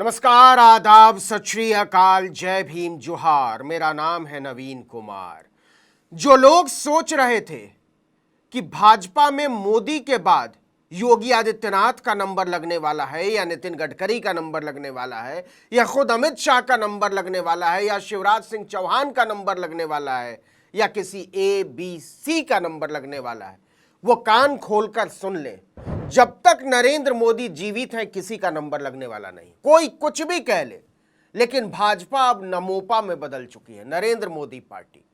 नमस्कार, आदाब, सत श्री अकाल, जय भीम, जोहार। मेरा नाम है नवीन कुमार। जो लोग सोच रहे थे कि भाजपा में मोदी के बाद योगी आदित्यनाथ का नंबर लगने वाला है या नितिन गडकरी का नंबर लगने वाला है या खुद अमित शाह का नंबर लगने वाला है या शिवराज सिंह चौहान का नंबर लगने वाला है या किसी ABC का नंबर लगने वाला है, वो कान खोलकर सुन ले। जब तक नरेंद्र मोदी जीवित हैं किसी का नंबर लगने वाला नहीं। कोई कुछ भी कह ले, लेकिन भाजपा अब नमोपा में बदल चुकी है। नरेंद्र मोदी पार्टी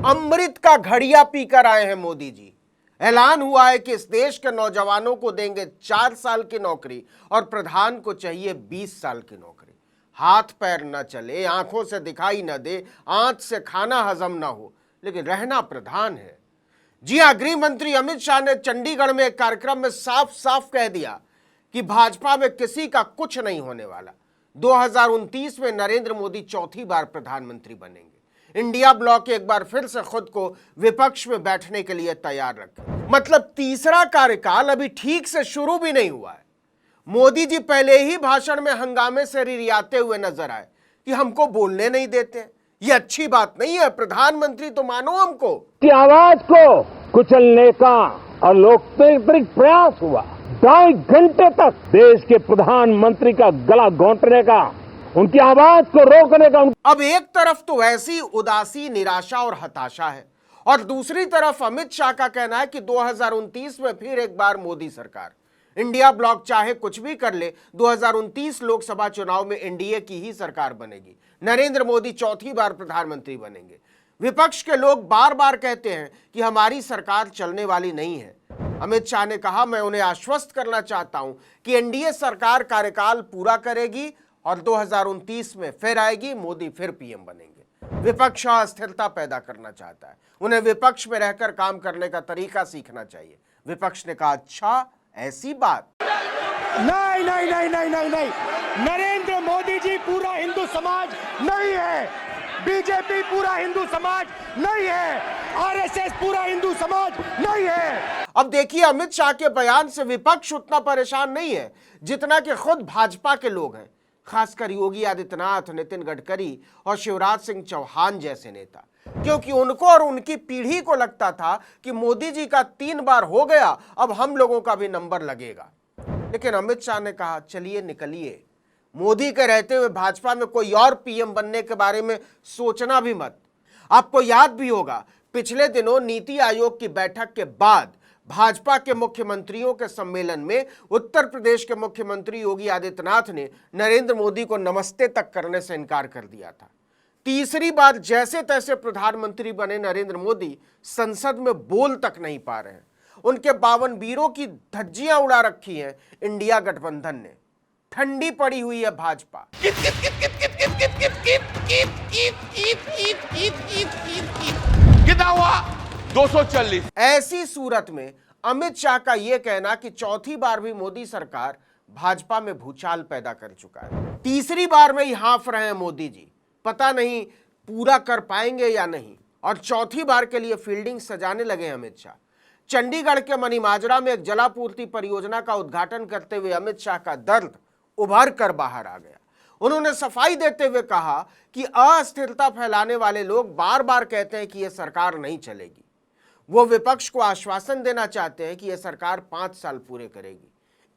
अमृत का घड़िया पीकर आए हैं मोदी जी। ऐलान हुआ है कि इस देश के नौजवानों को देंगे 4 साल की नौकरी और प्रधान को चाहिए 20 साल की नौकरी। हाथ पैर न चले, आंखों से दिखाई न दे, आंत से खाना हजम ना हो, लेकिन रहना प्रधान है। जी हां, गृह मंत्री अमित शाह ने चंडीगढ़ में एक कार्यक्रम में साफ साफ कह दिया कि भाजपा में किसी का कुछ नहीं होने वाला। 2029 में नरेंद्र मोदी चौथी बार प्रधानमंत्री बनेंगे। इंडिया ब्लॉक एक बार फिर से खुद को विपक्ष में बैठने के लिए तैयार रखे। मतलब तीसरा कार्यकाल अभी ठीक से शुरू भी नहीं हुआ है। मोदी जी पहले ही भाषण में हंगामे से रिरियाते हुए नजर आए कि हमको बोलने नहीं देते। ये अच्छी बात नहीं है। प्रधानमंत्री तो मानो हमको की आवाज को कुचलने का और लोकतांत्रिक प्रयास हुआ। 2.5 घंटे तक देश के प्रधानमंत्री का गला घोंटने का, उनकी आवाज को रोकने का। अब एक तरफ तो ऐसी उदासी, निराशा और हताशा है और दूसरी तरफ अमित शाह का कहना है कि 2029 में फिर एक बार मोदी सरकार। इंडिया ब्लॉक चाहे कुछ भी कर ले, 2029 लोकसभा चुनाव में एनडीए की ही सरकार बनेगी। नरेंद्र मोदी चौथी बार प्रधानमंत्री बनेंगे। विपक्ष के लोग बार बार कहते हैं कि हमारी सरकार चलने वाली नहीं है। अमित शाह ने कहा, मैं उन्हें आश्वस्त करना चाहता हूं कि एनडीए सरकार कार्यकाल पूरा करेगी और 2029 में फिर आएगी, मोदी फिर पीएम बनेंगे। विपक्ष अस्थिरता पैदा करना चाहता है, उन्हें विपक्ष में रहकर काम करने का तरीका सीखना चाहिए। विपक्ष ने कहा, अच्छा ऐसी बात? नहीं नहीं नहीं नहीं नहीं नहीं, नरेंद्र मोदी जी पूरा हिंदू समाज नहीं है, बीजेपी पूरा हिंदू समाज नहीं है, आरएसएस पूरा हिंदू समाज नहीं है। अब देखिए, अमित शाह के बयान से विपक्ष उतना परेशान नहीं है जितना कि खुद भाजपा के लोग हैं, खासकर योगी आदित्यनाथ, नितिन गडकरी और शिवराज सिंह चौहान जैसे नेता, क्योंकि उनको और उनकी पीढ़ी को लगता था कि मोदी जी का 3 बार हो गया, अब हम लोगों का भी नंबर लगेगा। लेकिन अमित शाह ने कहा, चलिए निकलिए, मोदी के रहते हुए भाजपा में कोई और पीएम बनने के बारे में सोचना भी मत। आपको याद भी होगा, पिछले दिनों नीति आयोग की बैठक के बाद भाजपा के मुख्यमंत्रियों के सम्मेलन में उत्तर प्रदेश के मुख्यमंत्री योगी आदित्यनाथ ने नरेंद्र मोदी को नमस्ते तक करने से इनकार कर दिया था। तीसरी बार जैसे तैसे प्रधानमंत्री बने नरेंद्र मोदी संसद में बोल तक नहीं पा रहे हैं। उनके 52 वीरों की धज्जियां उड़ा रखी हैं इंडिया गठबंधन ने। ठंडी पड़ी हुई है भाजपा। कितना हुआ? 240। ऐसी सूरत में अमित शाह का यह कहना कि चौथी बार भी मोदी सरकार भाजपा में भूचाल पैदा कर चुका है। तीसरी बार में ही हाँफ रहे हैं मोदी जी, पता नहीं पूरा कर पाएंगे या नहीं, और चौथी बार के लिए फील्डिंग सजाने लगे अमित शाह। चंडीगढ़ के मनीमाजरा में एक जलापूर्ति परियोजना का उद्घाटन करते हुए अमित शाह का दर्द उभर कर बाहर आ गया। उन्होंने सफाई देते हुए कहा कि अस्थिरता फैलाने वाले लोग बार बार कहते हैं कि यह सरकार नहीं चलेगी। वो विपक्ष को आश्वासन देना चाहते हैं कि यह सरकार 5 साल पूरे करेगी,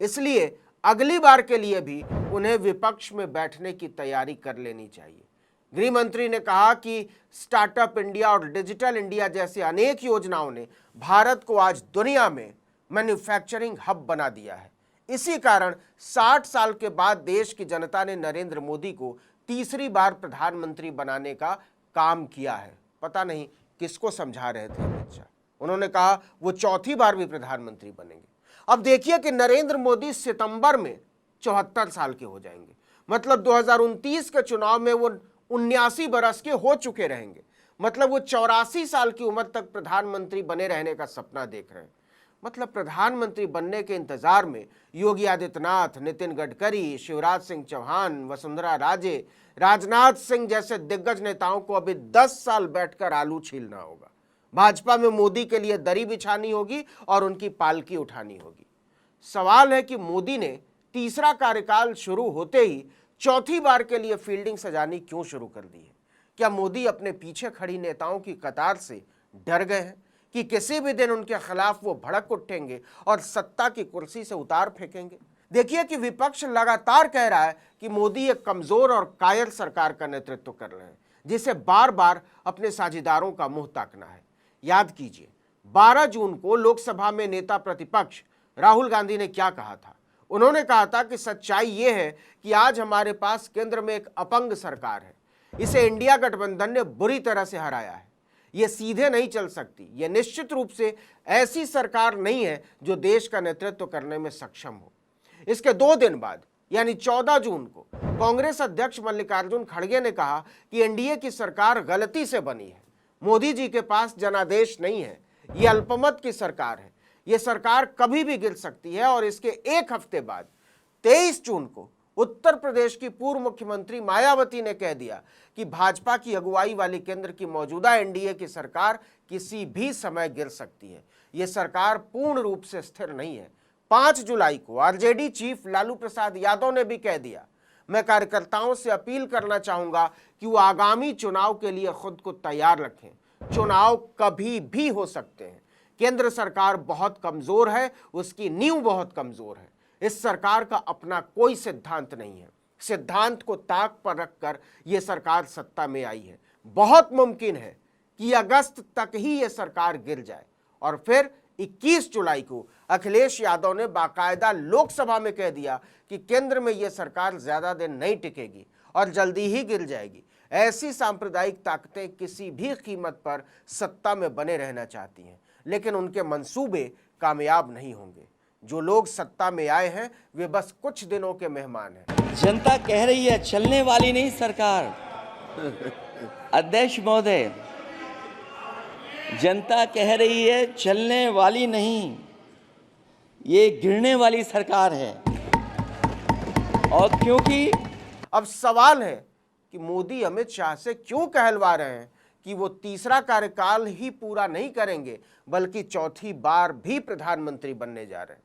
इसलिए अगली बार के लिए भी उन्हें विपक्ष में बैठने की तैयारी कर लेनी चाहिए। गृह मंत्री ने कहा कि स्टार्टअप इंडिया और डिजिटल इंडिया जैसी अनेक योजनाओं ने भारत को आज दुनिया में मैन्युफैक्चरिंग हब बना दिया है। इसी कारण 60 साल के बाद देश की जनता ने नरेंद्र मोदी को तीसरी बार प्रधानमंत्री बनाने का काम किया है। पता नहीं किसको समझा रहे थे अमित शाह। उन्होंने कहा वो चौथी बार भी प्रधानमंत्री बनेंगे। अब देखिए कि नरेंद्र मोदी सितंबर में 74 साल के हो जाएंगे। मतलब 2029 के चुनाव में वो 79 बरस के हो चुके रहेंगे। मतलब वो 84 साल की उम्र तक प्रधानमंत्री बने रहने का सपना देख रहे हैं। मतलब प्रधानमंत्री बनने के इंतजार में योगी आदित्यनाथ, नितिन गडकरी, शिवराज सिंह चौहान, वसुंधरा राजे, राजनाथ सिंह जैसे दिग्गज नेताओं को अभी 10 साल बैठकर आलू छीलना होगा। भाजपा में मोदी के लिए दरी बिछानी होगी और उनकी पालकी उठानी होगी। सवाल है कि मोदी ने तीसरा कार्यकाल शुरू होते ही चौथी बार के लिए फील्डिंग सजानी क्यों शुरू कर दी है? क्या मोदी अपने पीछे खड़ी नेताओं की कतार से डर गए हैं कि किसी भी दिन उनके खिलाफ वो भड़क उठेंगे और सत्ता की कुर्सी से उतार फेंकेंगे? देखिए कि विपक्ष लगातार कह रहा है कि मोदी एक कमजोर और कायर सरकार का नेतृत्व कर रहे हैं, जिसे बार बार अपने साझेदारों का मुंह ताकना है। याद कीजिए 12 जून को लोकसभा में नेता प्रतिपक्ष राहुल गांधी ने क्या कहा था। उन्होंने कहा था कि सच्चाई ये है कि आज हमारे पास केंद्र में एक अपंग सरकार है, इसे इंडिया गठबंधन ने बुरी तरह से हराया है, ये सीधे नहीं चल सकती, ये निश्चित रूप से ऐसी सरकार नहीं है जो देश का नेतृत्व करने में सक्षम हो। इसके 2 दिन बाद यानी 14 जून को कांग्रेस अध्यक्ष मल्लिकार्जुन खड़गे ने कहा कि एनडीए की सरकार गलती से बनी है, मोदी जी के पास जनादेश नहीं है, ये अल्पमत की सरकार है, ये सरकार कभी भी गिर सकती है। और इसके एक हफ्ते बाद 23 जून को उत्तर प्रदेश की पूर्व मुख्यमंत्री मायावती ने कह दिया कि भाजपा की अगुवाई वाली केंद्र की मौजूदा एनडीए की सरकार किसी भी समय गिर सकती है, ये सरकार पूर्ण रूप से स्थिर नहीं है। 5 जुलाई को आरजेडी चीफ लालू प्रसाद यादव ने भी कह दिया, मैं कार्यकर्ताओं से अपील करना चाहूंगा कि वो आगामी चुनाव के लिए खुद को तैयार रखें, चुनाव कभी भी हो सकते हैं, केंद्र सरकार बहुत कमजोर है, उसकी नींव बहुत कमजोर है, इस सरकार का अपना कोई सिद्धांत नहीं है, सिद्धांत को ताक पर रखकर यह सरकार सत्ता में आई है, बहुत मुमकिन है कि अगस्त तक ही यह सरकार गिर जाए। और फिर 21 जुलाई को अखिलेश यादव ने बाकायदा लोकसभा में कह दिया कि केंद्र में यह सरकार ज्यादा दिन नहीं टिकेगी और जल्दी ही गिर जाएगी। ऐसी सांप्रदायिक ताकतें किसी भी कीमत पर सत्ता में बने रहना चाहती हैं, लेकिन उनके मंसूबे कामयाब नहीं होंगे। जो लोग सत्ता में आए हैं वे बस कुछ दिनों के मेहमान हैं। जनता कह रही है चलने वाली नहीं सरकार। अध्यक्ष महोदय, जनता कह रही है चलने वाली नहीं, ये गिरने वाली सरकार है। और क्योंकि अब सवाल है कि मोदी अमित शाह से क्यों कहलवा रहे हैं कि वो तीसरा कार्यकाल ही पूरा नहीं करेंगे बल्कि चौथी बार भी प्रधानमंत्री बनने जा रहे हैं।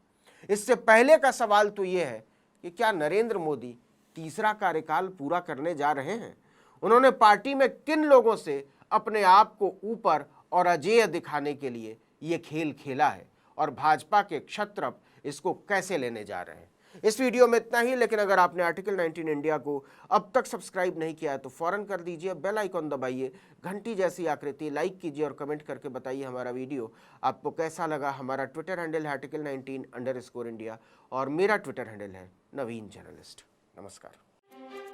इससे पहले का सवाल तो ये है कि क्या नरेंद्र मोदी तीसरा कार्यकाल पूरा करने जा रहे हैं? उन्होंने पार्टी में किन लोगों से अपने आप को ऊपर और अजेय दिखाने के लिए ये खेल खेला है और भाजपा के क्षत्रप इसको कैसे लेने जा रहे हैं? इस वीडियो में इतना ही, लेकिन अगर आपने आर्टिकल 19 इंडिया को अब तक सब्सक्राइब नहीं किया है तो फौरन कर दीजिए, बेल आइकॉन दबाइए, घंटी जैसी आकृति लाइक कीजिए और कमेंट करके बताइए हमारा वीडियो आपको कैसा लगा। हमारा ट्विटर हैंडल है article19_India और मेरा ट्विटर हैंडल है नवीन जर्नलिस्ट। नमस्कार।